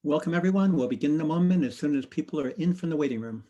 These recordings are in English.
Welcome, everyone. We'll begin in a moment as soon as people are in from the waiting room.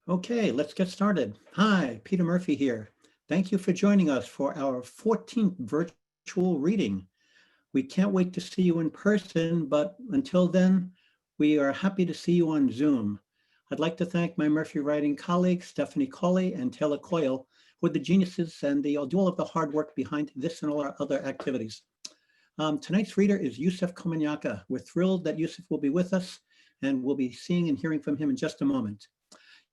Okay, let's get started. Hi, Peter Murphy here. Thank you for joining us for our 14th virtual reading. We can't wait to see you in person, but until then, we are happy to see you on Zoom. I'd like to thank my Murphy Writing colleagues, Stephanie Colley and Taylor Coyle, who are the geniuses and they do all of the hard work behind this and all our other activities. Tonight's reader is Yusef Komunyakaa. We're thrilled that Yusef will be with us, and we'll be seeing and hearing from him in just a moment.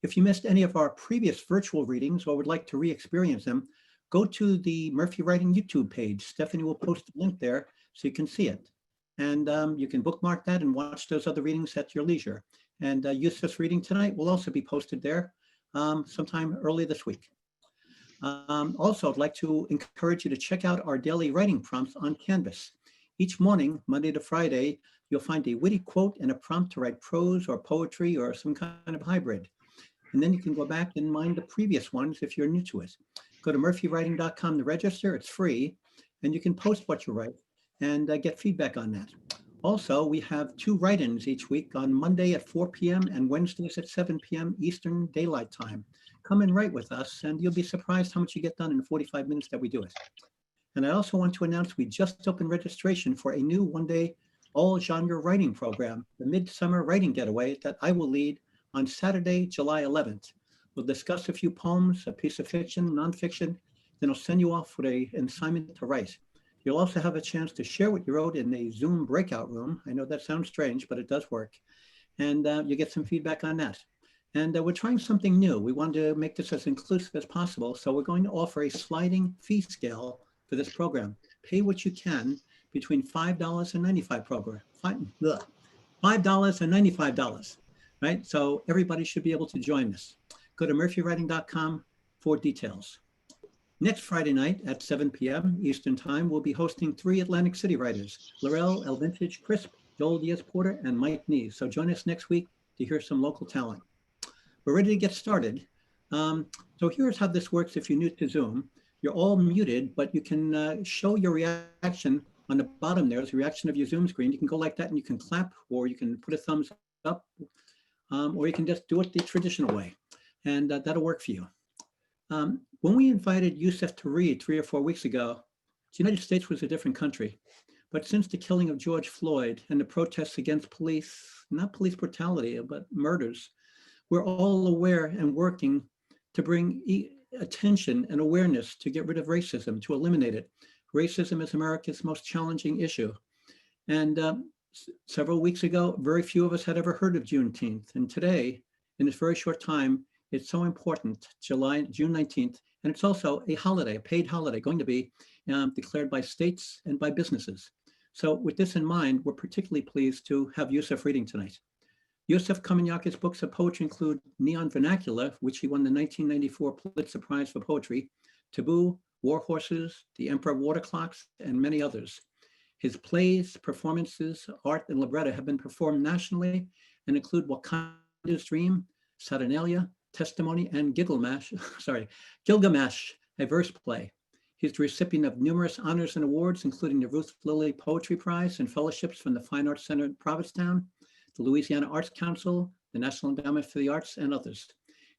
If you missed any of our previous virtual readings or would like to re-experience them, go to the Murphy Writing YouTube page. Stephanie will post a link there so you can see it. And you can bookmark that and watch those other readings at your leisure. And Yusuf's reading tonight will also be posted there sometime early this week. Also, I'd like to encourage you to check out our daily writing prompts on Canvas. Each morning, Monday to Friday, you'll find a witty quote and a prompt to write prose or poetry or some kind of hybrid. And then you can go back and mind the previous ones if you're new to it. Go to murphywriting.com to register. It's free. And you can post what you write and get feedback on that. Also, we have 2 write-ins each week on Monday at 4 p.m. and Wednesdays at 7 p.m. Eastern Daylight Time. Come and write with us, and you'll be surprised how much you get done in the 45 minutes that we do it. And I also want to announce we just opened registration for a new one-day all-genre writing program, the Midsummer Writing Getaway, that I will lead on Saturday, July 11th. We'll discuss a few poems, a piece of fiction, nonfiction, then I'll send you off with an assignment to write. You'll also have a chance to share what you wrote in a Zoom breakout room. I know that sounds strange, but it does work. And you get some feedback on that. And we're trying something new. We wanted to make this as inclusive as possible. So we're going to offer a sliding fee scale for this program. Pay what you can between $5 and $95 $5 and $95. Right? So everybody should be able to join us. Go to murphywriting.com for details. Next Friday night at 7 p.m. Eastern Time, we'll be hosting 3 Atlantic City writers, Laurel El Vintage Crisp, Joel Diaz-Porter, and Mike Nees. So join us next week to hear some local talent. We're ready to get started. So here's how this works if you're new to Zoom. You're all muted, but you can show your reaction on the bottom there. There's a reaction of your Zoom screen. You can go like that and you can clap, or you can put a thumbs up, or you can just do it the traditional way, and that'll work for you. When we invited Yusef to read 3 or 4 weeks ago, the United States was a different country. But since the killing of George Floyd and the protests against police, not police brutality, but murders, we're all aware and working to bring attention and awareness to get rid of racism, to eliminate it. Racism is America's most challenging issue. And several weeks ago, very few of us had ever heard of Juneteenth. And today, in this very short time, it's so important, June 19th, and it's also a holiday, a paid holiday, going to be declared by states and by businesses. So with this in mind, we're particularly pleased to have Yusef reading tonight. Yusef Komunyakaa's books of poetry include Neon Vernacular, which he won the 1994 Pulitzer Prize for Poetry, Taboo, War Horses, The Emperor of Water Clocks, and many others. His plays, performances, art, and libretto have been performed nationally and include Wakanda's Dream, Saturnalia, Testimony, and Gilgamesh, a verse play. He's the recipient of numerous honors and awards, including the Ruth Lilly Poetry Prize and fellowships from the Fine Arts Center in Provincetown, the Louisiana Arts Council, the National Endowment for the Arts, and others.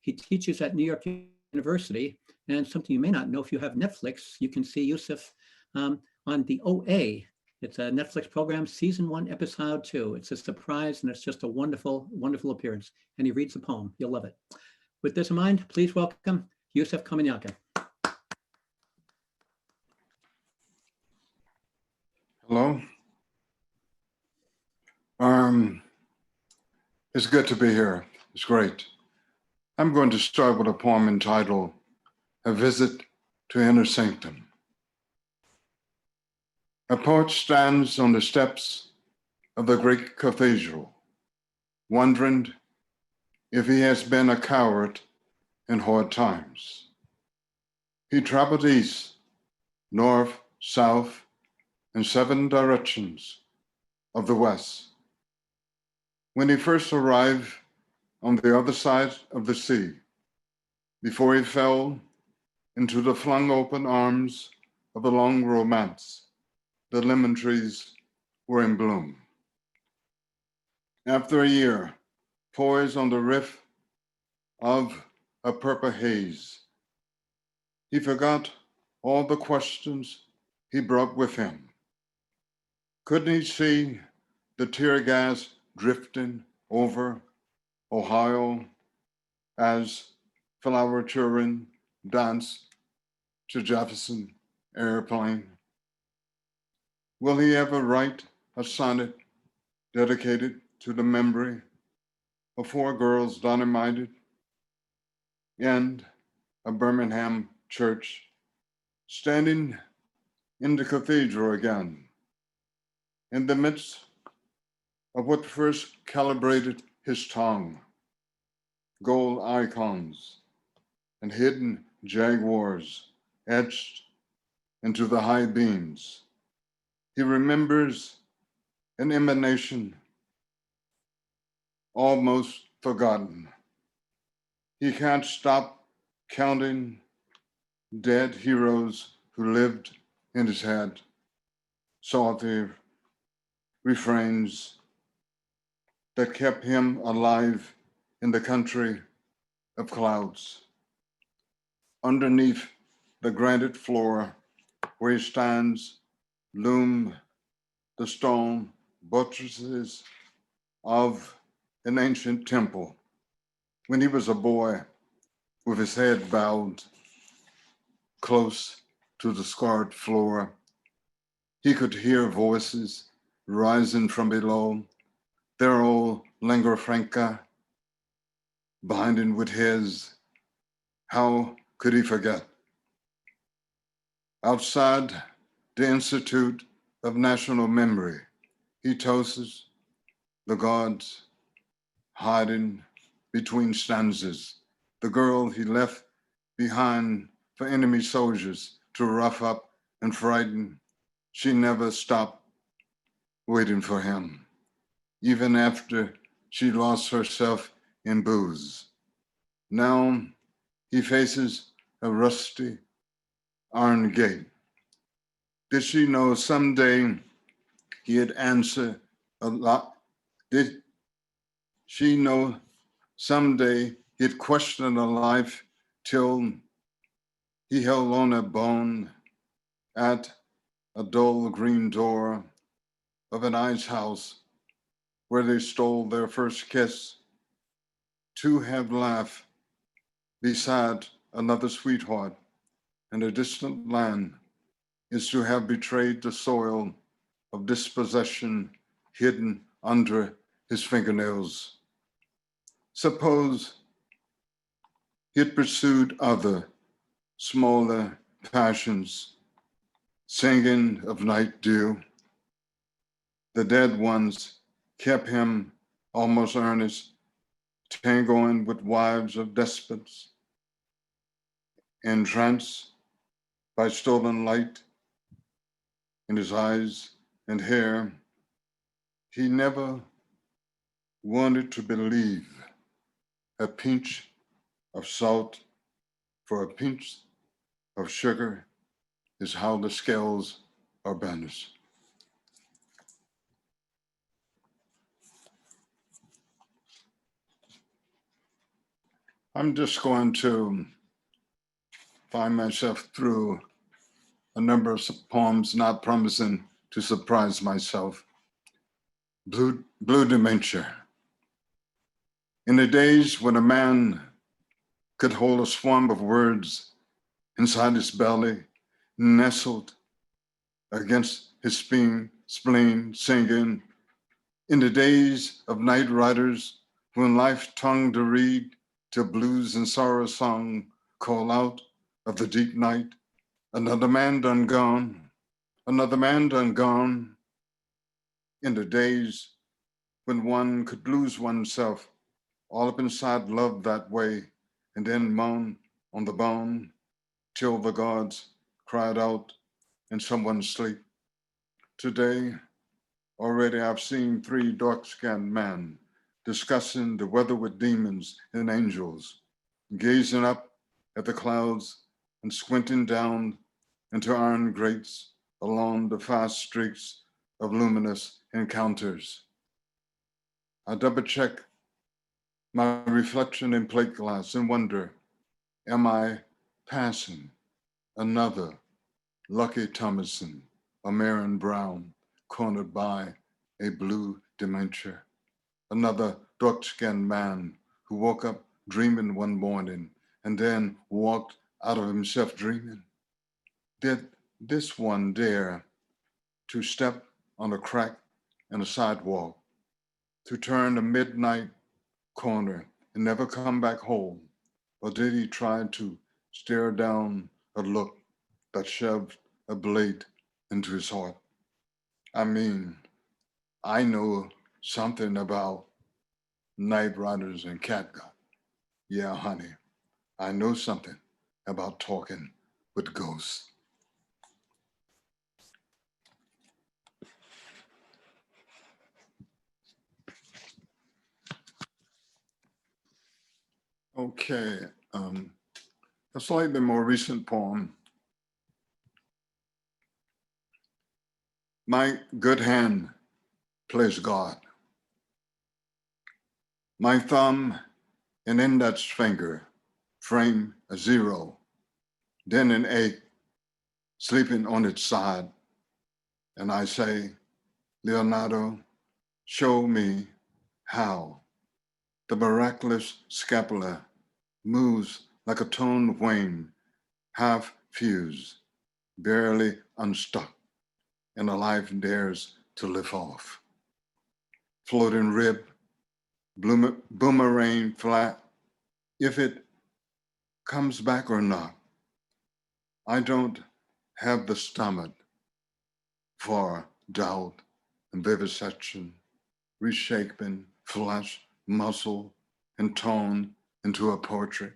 He teaches at New York University, and something you may not know, if you have Netflix, you can see Yusef on the OA. It's a Netflix program, season 1, episode 2. It's a surprise, and it's just a wonderful, wonderful appearance. And he reads the poem. You'll love it. With this in mind, please welcome Yusef Komunyakaa. Hello. It's good to be here. It's great. I'm going to start with a poem entitled A Visit to inner sanctum. A poet stands on the steps of the great cathedral, wondering if he has been a coward in hard times. He traveled east, north, south, and 7 directions of the west. When he first arrived on the other side of the sea, before he fell into the flung open arms of a long romance, the lemon trees were in bloom. After a year, poised on the rift of a purple haze, he forgot all the questions he brought with him. Couldn't he see the tear gas drifting over Ohio as flower children danced to Jefferson Airplane? Will he ever write a sonnet dedicated to the memory of 4 girls dynamited and a Birmingham church, standing in the cathedral again, in the midst of what first calibrated his tongue, gold icons and hidden jaguars etched into the high beams? He remembers an emanation almost forgotten. He can't stop counting dead heroes who lived in his head, salty refrains that kept him alive in the country of clouds. Underneath the granite floor where he stands loom the stone buttresses of an ancient temple. When he was a boy, with his head bowed close to the scarred floor, he could hear voices rising from below, their old lingua franca binding with his. How could he forget? Outside the Institute of National Memory, he toasts the gods hiding between stanzas, the girl he left behind for enemy soldiers to rough up and frighten. She never stopped waiting for him, even after she lost herself in booze. Now he faces a rusty iron gate. Did she know someday he'd answer a lot? Did she know someday he'd question a life till he held on a bone at a dull green door of an ice house where they stole their first kiss, to have laughed beside another sweetheart in a distant land is to have betrayed the soil of dispossession hidden under his fingernails. Suppose he'd pursued other, smaller passions, singing of night dew. The dead ones kept him almost earnest, tangoing with wives of despots, entranced by stolen light in his eyes and hair. He never wanted to believe a pinch of salt for a pinch of sugar is how the scales are balanced. I'm just going to find myself through a number of poems, not promising to surprise myself. Blue dementia. In the days when a man could hold a swarm of words inside his belly, nestled against his spleen, singing. In the days of night riders, when life tongued to read till blues and sorrow song call out of the deep night, Another man done gone, another man done gone. In the days when one could lose oneself all up inside love that way, and then moan on the bone till the gods cried out in someone's sleep. Today, already I've seen 3 dark-skinned men discussing the weather with demons and angels, gazing up at the clouds and squinting down into iron grates along the fast streaks of luminous encounters. I double-check my reflection in plate glass and wonder, am I passing another Lucky Thomason or Marion Brown cornered by a blue dementia? Another dark-skinned man who woke up dreaming one morning and then walked out of himself dreaming? Did this one dare to step on a crack in a sidewalk, to turn a midnight corner and never come back home? Or did he try to stare down a look that shoved a blade into his heart? I mean, I know something about night riders and catgut. Yeah, honey, I know something about talking with ghosts. Okay, a slightly more recent poem. My good hand plays God. My thumb and index finger frame a 0, then an 8 sleeping on its side. And I say, Leonardo, show me how. The miraculous scapula moves like a toned wing, half fused, barely unstuck, and a life dares to lift off. Floating rib, boomerang flat, if it comes back or not. I don't have the stomach for doubt and vivisection, reshaping flesh, muscle, and tone into a portrait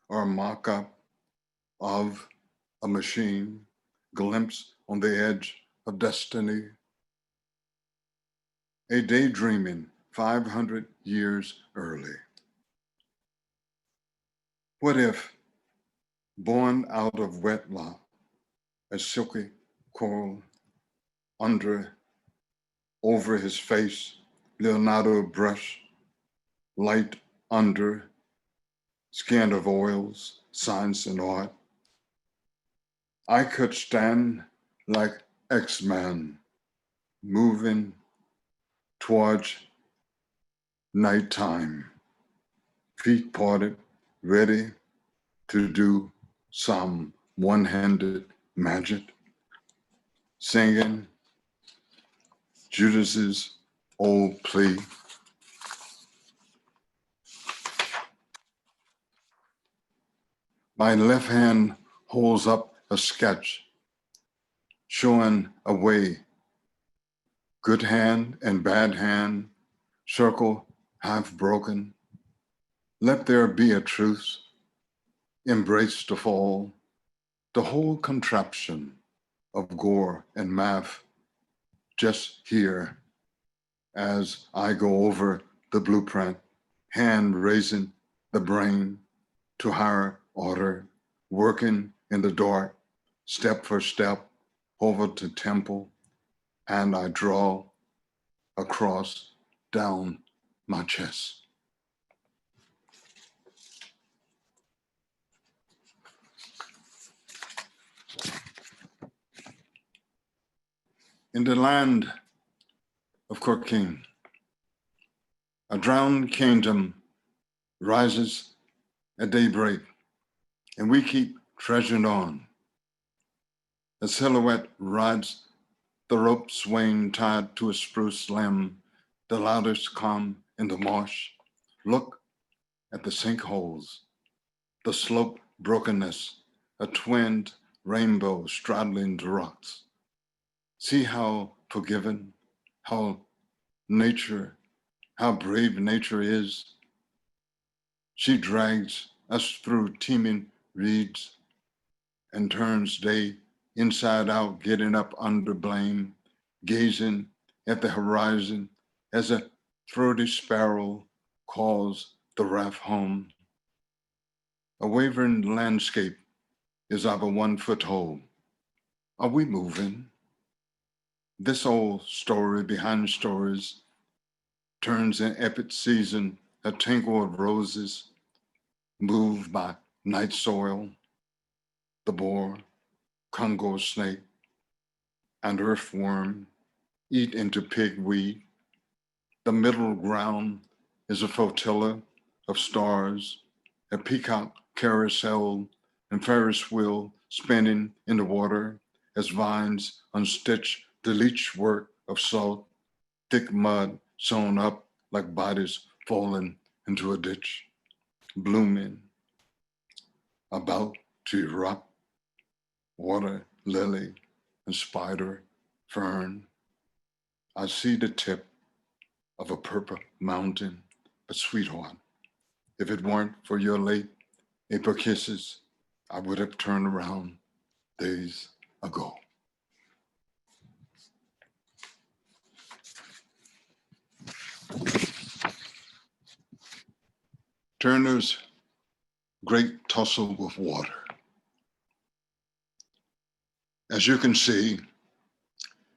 or a mock-up of a machine, glimpse on the edge of destiny. A daydreaming 500 years early. What if, born out of wedlock, a silky coil over his face, Leonardo brush, light under, skin of oils, science and art. I could stand like X-Man, moving towards nighttime, feet parted, ready to do some one-handed magic, singing Judas's old plea. My left hand holds up a sketch showing a way. Good hand and bad hand, circle half broken. Let there be a truce, embrace the fall, the whole contraption of gore and math just here as I go over the blueprint, hand raising the brain to higher order, working in the dark, step for step, over to temple, and I draw a cross down my chest. In the land of Corking, a drowned kingdom rises at daybreak, and we keep trudging on. A silhouette rides the rope swing tied to a spruce limb. The loudest come in the marsh. Look at the sinkholes, the slope brokenness, a twinned rainbow straddling the rocks. See how forgiven, how nature, how brave nature is. She drags us through teeming reeds and turns day inside out, getting up under blame, gazing at the horizon as a throaty sparrow calls the raft home. A wavering landscape is our 1 foothold. Are we moving? This old story behind stories turns in epic season, a tangle of roses moved by night soil, the boar, Congo snake, and earthworm eat into pigweed. The middle ground is a flotilla of stars, a peacock carousel and Ferris wheel spinning in the water as vines unstitch the leech work of salt, thick mud sewn up like bodies falling into a ditch, blooming, about to erupt, water lily and spider fern. I see the tip of a purple mountain, but sweetheart, if it weren't for your late April kisses, I would have turned around days ago. Turner's great tussle with water. As you can see,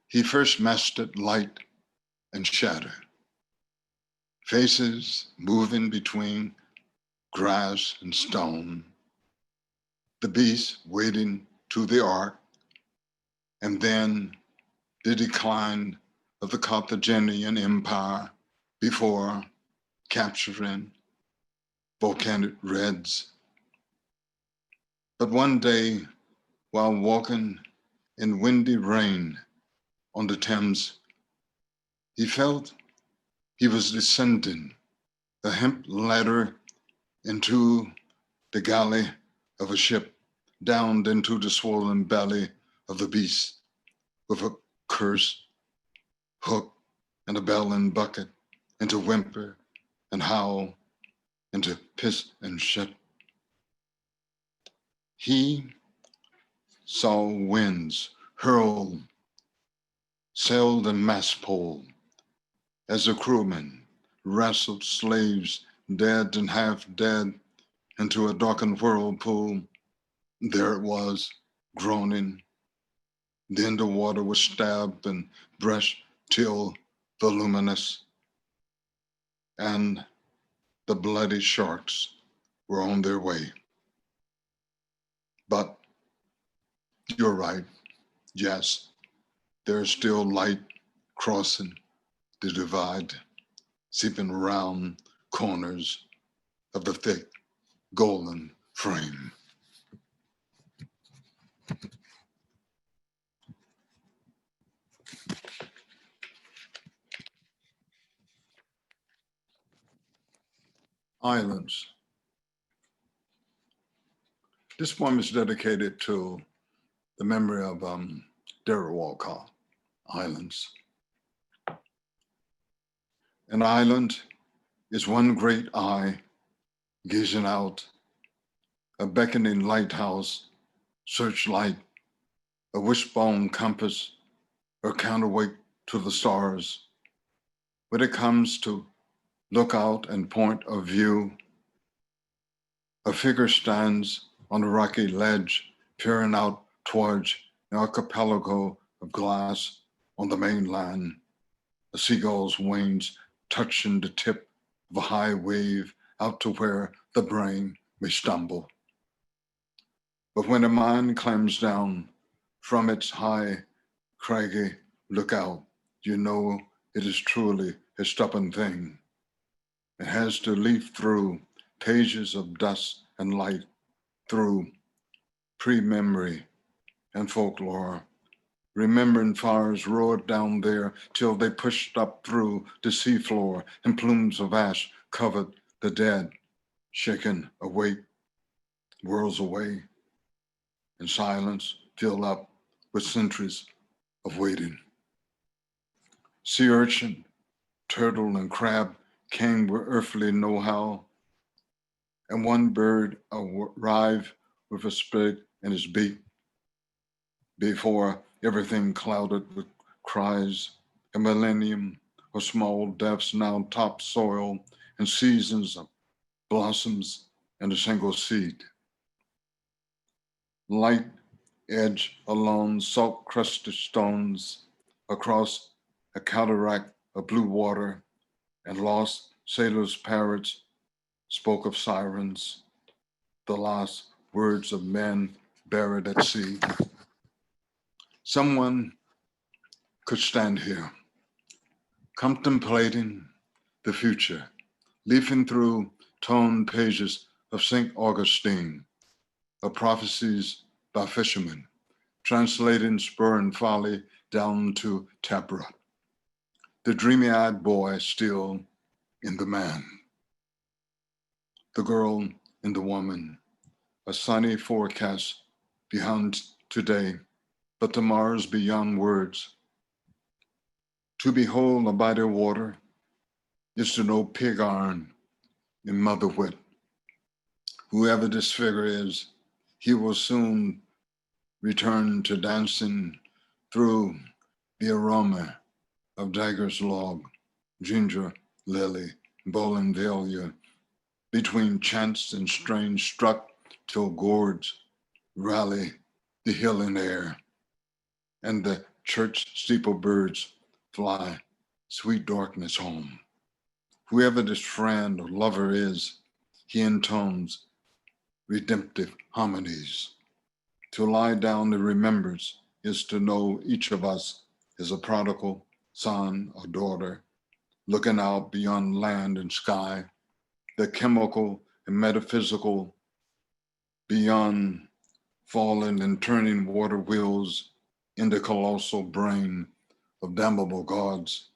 he first mastered light and shadow, faces moving between grass and stone, the beast wading to the ark, and then the decline of the Carthaginian Empire before capturing volcanic reds. But one day, while walking in windy rain on the Thames, he felt he was descending a hemp ladder into the galley of a ship, down into the swollen belly of the beast, with a curse, hook, and a bell and bucket, and to whimper and howl, and to piss and shit. He saw winds hurl, sailed and mast pole, as the crewmen wrestled slaves dead and half dead into a darkened whirlpool. There it was, groaning. Then the water was stabbed and brushed till voluminous, and the bloody sharks were on their way. But you're right, yes, there's still light crossing the divide, seeping around corners of the thick golden frame. Islands. This poem is dedicated to the memory of Derek Walcott. Islands. An island is one great eye gazing out, a beckoning lighthouse, searchlight, a wishbone compass, or counterweight to the stars. When it comes to lookout and point of view, a figure stands on a rocky ledge, peering out towards an archipelago of glass on the mainland, a seagull's wings touching the tip of a high wave out to where the brain may stumble. But when the mind climbs down from its high, craggy lookout, you know it is truly a stubborn thing. It has to leaf through pages of dust and light, through pre-memory and folklore, remembering fires roared down there till they pushed up through the seafloor and plumes of ash covered the dead, shaken awake, worlds away. and silence filled up with centuries of waiting. Sea urchin, turtle, and crab came where earthly know-how, and one bird arrived with a sprig in his beak before everything clouded with cries. A millennium of small deaths now topsoil and seasons of blossoms and a single seed. Light edge along salt-crusted stones across a cataract of blue water, and lost sailors' parrots spoke of sirens, the last words of men buried at sea. Someone could stand here, contemplating the future, leafing through torn pages of St. Augustine, of prophecies by fishermen, translating spur and folly down to taproot. The dreamy-eyed boy still in the man, the girl in the woman, a sunny forecast beyond today, but tomorrow's beyond words. To behold a body of water is to know pig iron and mother wit. Whoever this figure is, he will soon return to dancing through the aroma of dagger's log, ginger, lily, bougainvillea, between chants and strains struck till gourds rally the hill in air, and the church steeple birds fly sweet darkness home. Whoever this friend or lover is, he intones redemptive harmonies. To lie down in remembrance is to know each of us is a prodigal son or daughter, looking out beyond land and sky, the chemical and metaphysical, beyond falling and turning water wheels in the colossal brain of damnable gods,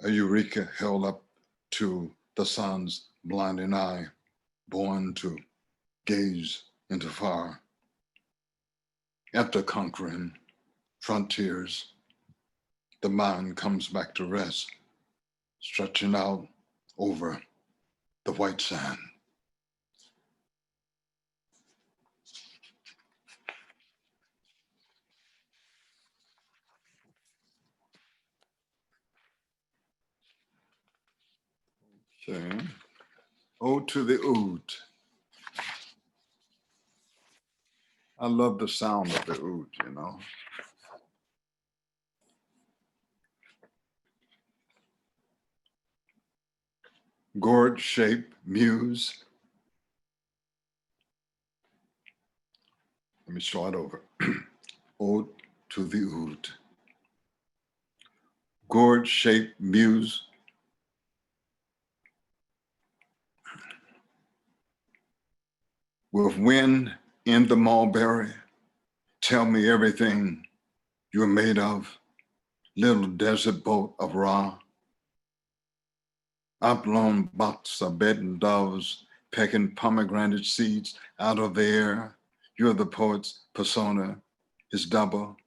a eureka held up to the sun's blinding eye, born to gaze into fire. After conquering frontiers, the mind comes back to rest, stretching out over the white sand. Okay. Ode to the oud. I love the sound of the oud, you know. Gourd shaped muse. Let me start over. Ode to the oud. Gourd shaped muse. With wind in the mulberry, tell me everything you're made of, little desert boat of Ra. Upblown box of bedding doves, pecking pomegranate seeds out of the air. You're the poet's persona, is double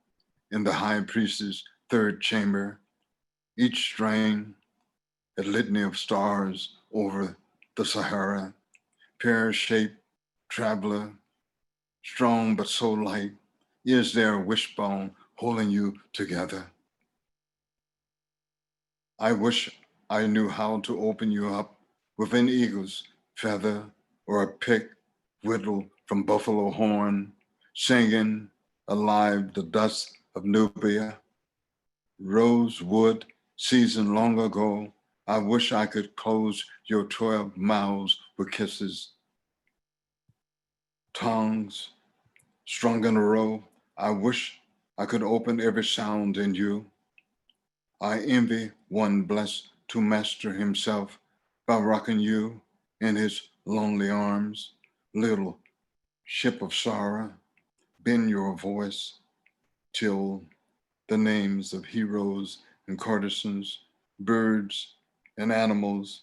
in the high priest's third chamber. Each strain, a litany of stars over the Sahara, pear-shaped traveler, strong but so light. Is there a wishbone holding you together? I wish I knew how to open you up with an eagle's feather or a pick whittled from buffalo horn, singing alive the dust of Nubia. Rosewood season long ago, I wish I could close your 12 mouths with kisses. Tongues strung in a row, I wish I could open every sound in you. I envy one blessed to master himself by rocking you in his lonely arms. Little ship of sorrow, bend your voice till the names of heroes and courtesans, birds and animals,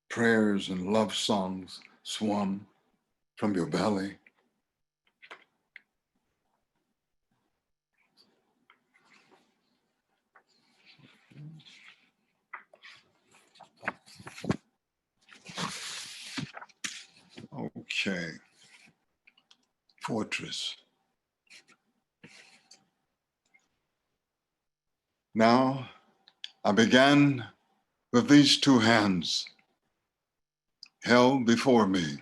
prayers and love songs swum from your belly. Okay. Fortress. Now, I began with these two hands held before me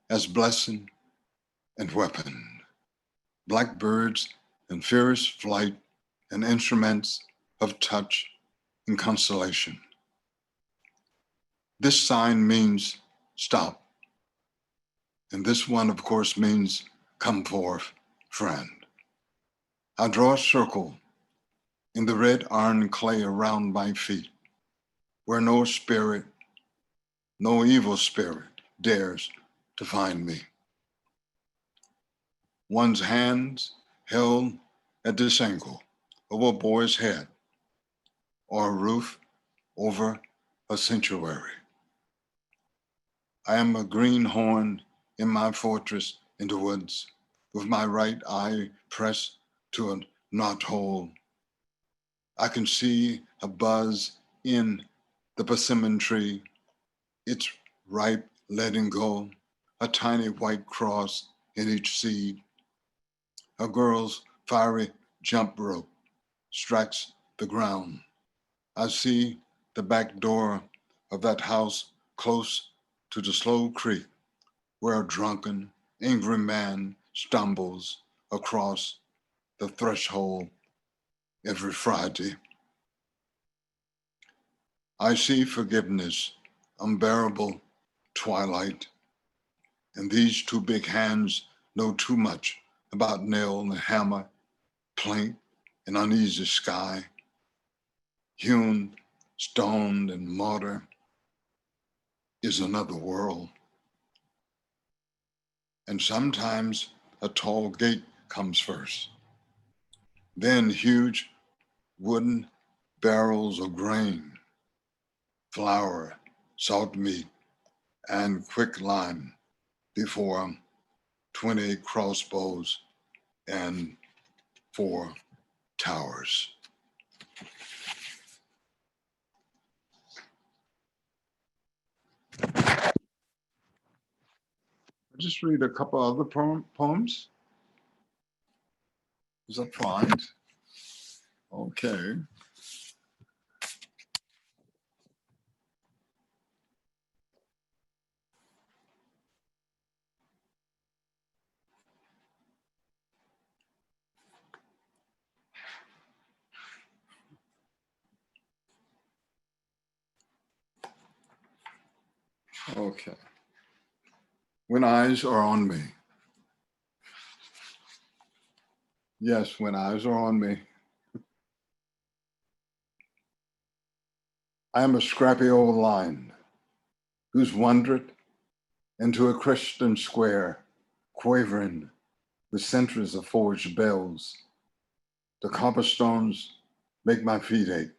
as blessing and weapon, blackbirds in fierce flight and instruments of touch and consolation. This sign means stop, and this one, of course, means come forth, friend. I draw a circle in the red iron clay around my feet, where no spirit, no evil spirit dares to find me. One's hands held at this angle of a boy's head or a roof over a sanctuary. I am a greenhorn in my fortress in the woods, with my right eye pressed to a knothole. I can see a buzz in the persimmon tree, its ripe letting go, a tiny white cross in each seed. A girl's fiery jump rope strikes the ground. I see the back door of that house close to the slow creek where a drunken, angry man stumbles across the threshold every Friday. I see forgiveness, unbearable twilight, and these two big hands know too much about nail and hammer, plank, and uneasy sky, hewn, stone, and mortar is another world. And sometimes a tall gate comes first, then huge wooden barrels of grain, flour, salt meat, and quicklime before 20 crossbows and 4 towers. I'll just read a couple other poems. Is that fine? Okay. Okay. When eyes are on me. Yes, when eyes are on me. I am a scrappy old line who's wandered into a Christian square, quavering with centuries of forged bells. The cobblestones make my feet ache.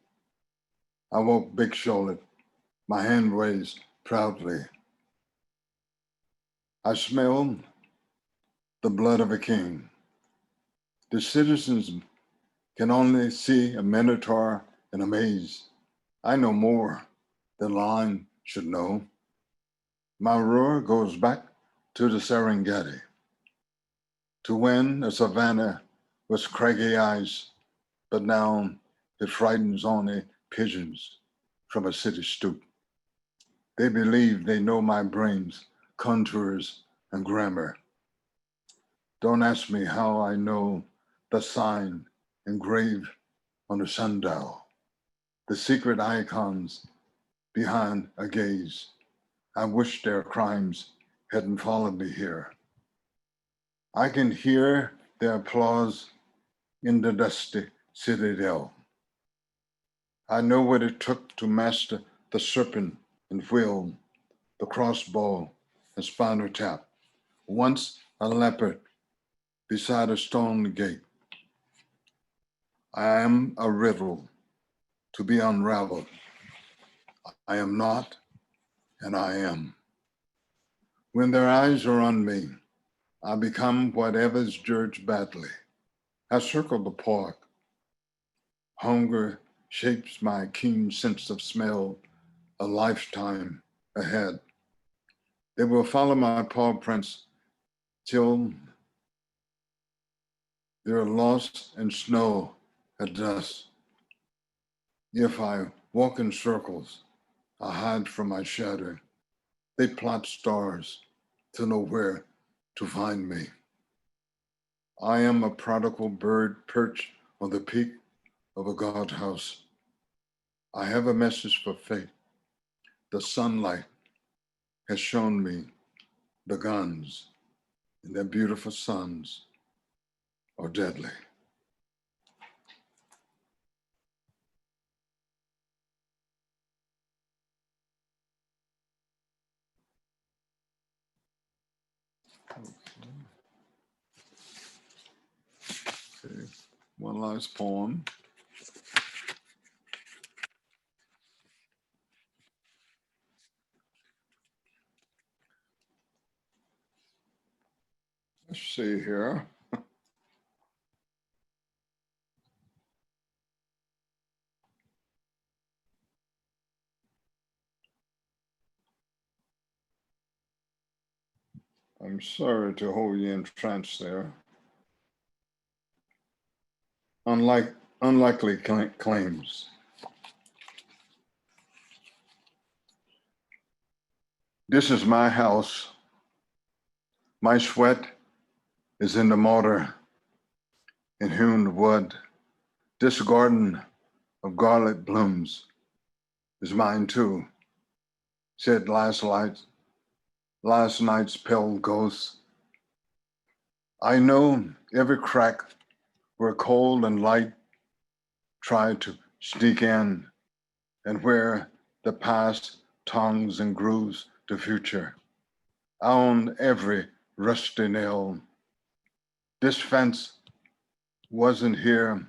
I walk big-shouldered, my hand raised proudly. I smell the blood of a king. The citizens can only see a minotaur in a maze. I know more than line should know. My roar goes back to the Serengeti, to when a savannah was craggy ice, but now it frightens only pigeons from a city stoop. They believe they know my brain's contours and grammar. Don't ask me how I know the sign engraved on the sundial, the secret icons behind a gaze. I wish their crimes hadn't followed me here. I can hear their applause in the dusty citadel. I know what it took to master the serpent and wheel, the crossbow and spinal tap. Once a leopard beside a stone gate. I am a riddle to be unraveled. I am not, and I am. When their eyes are on me, I become whatever's judged badly. I circle the park. Hunger shapes my keen sense of smell, a lifetime ahead. They will follow my paw prints till they're lost in snow at dusk. If I walk in circles, I hide from my shadow. They plot stars to know where to find me. I am a prodigal bird perched on the peak of a guardhouse. I have a message for fate. The sunlight has shown me the guns, and their beautiful sons are deadly. Okay. One last poem. Let's see here. I'm sorry to hold you in trance there. Unlikely claims. This is my house. My sweat is in the mortar and hewn wood. This garden of garlic blooms is mine too, said last night's pale ghost. I know every crack where cold and light tried to sneak in, and where the past tongues and grooves the future. I own every rusty nail. This fence wasn't here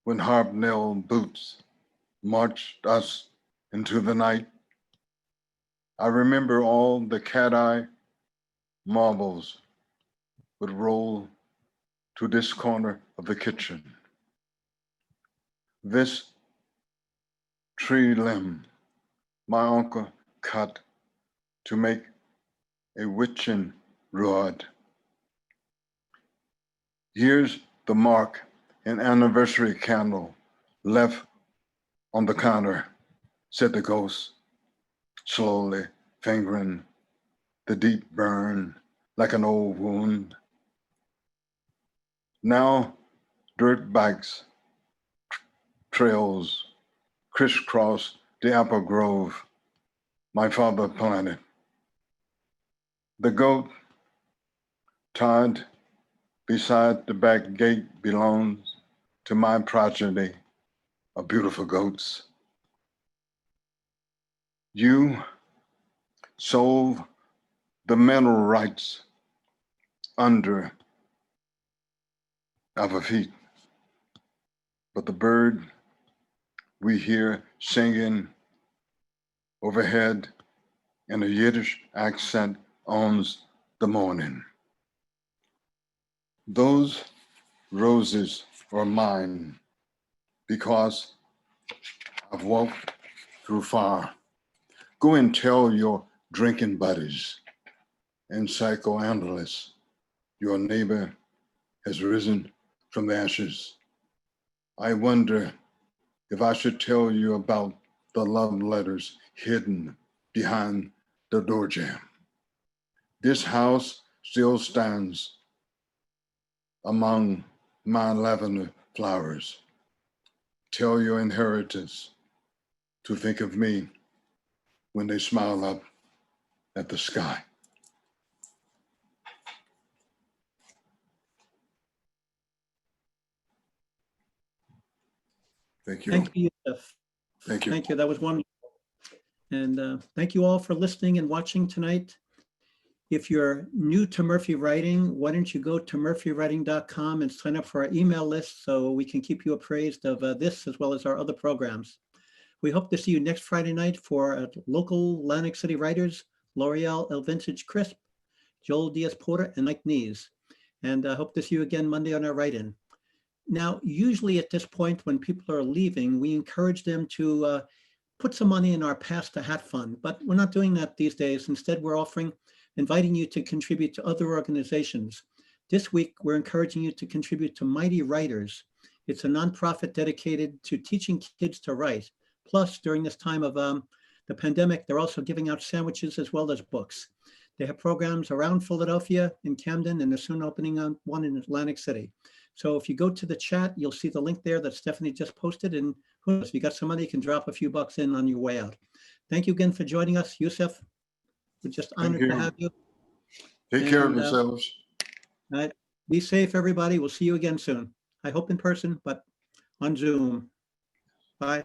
when hobnail boots marched us into the night. I remember all the cat-eye marbles would roll to this corner of the kitchen. This tree limb my uncle cut to make a witching rod. Here's the mark, an anniversary candle left on the counter, said the ghost, slowly fingering the deep burn like an old wound. Now dirt bikes, trails crisscross the apple grove my father planted. The goat tied beside the back gate belongs to my progeny of beautiful goats. You sold the mineral rights under our feet, but the bird we hear singing overhead in a Yiddish accent owns the morning. Those roses are mine because I've walked through fire. Go and tell your drinking buddies and psychoanalysts your neighbor has risen from the ashes. I wonder if I should tell you about the love letters hidden behind the door jamb. This house still stands among my lavender flowers. Tell your inheritors to think of me when they smile up at the sky. Thank you. Thank you, Yusef. Thank you. Thank you. That was wonderful. And thank you all for listening and watching tonight. If you're new to Murphy Writing, why don't you go to murphywriting.com and sign up for our email list so we can keep you appraised of this as well as our other programs. We hope to see you next Friday night for local Atlantic City writers, L'Oreal El Vintage Crisp, Joel Diaz-Porter, and Mike Nees. And I hope to see you again Monday on our write-in. Now, usually at this point when people are leaving, we encourage them to put some money in our Pass the Hat fund, but we're not doing that these days. Instead, we're offering inviting you to contribute to other organizations. This week, we're encouraging you to contribute to Mighty Writers. It's a nonprofit dedicated to teaching kids to write. Plus, during this time of the pandemic, they're also giving out sandwiches as well as books. They have programs around Philadelphia, in Camden, and they're soon opening one in Atlantic City. So if you go to the chat, you'll see the link there that Stephanie just posted. And who knows, if you got some money, you can drop a few bucks in on your way out. Thank you again for joining us, Yusef. We're just honored to have you. Take care of yourselves. Be safe, everybody. We'll see you again soon. I hope in person, but on Zoom. Bye.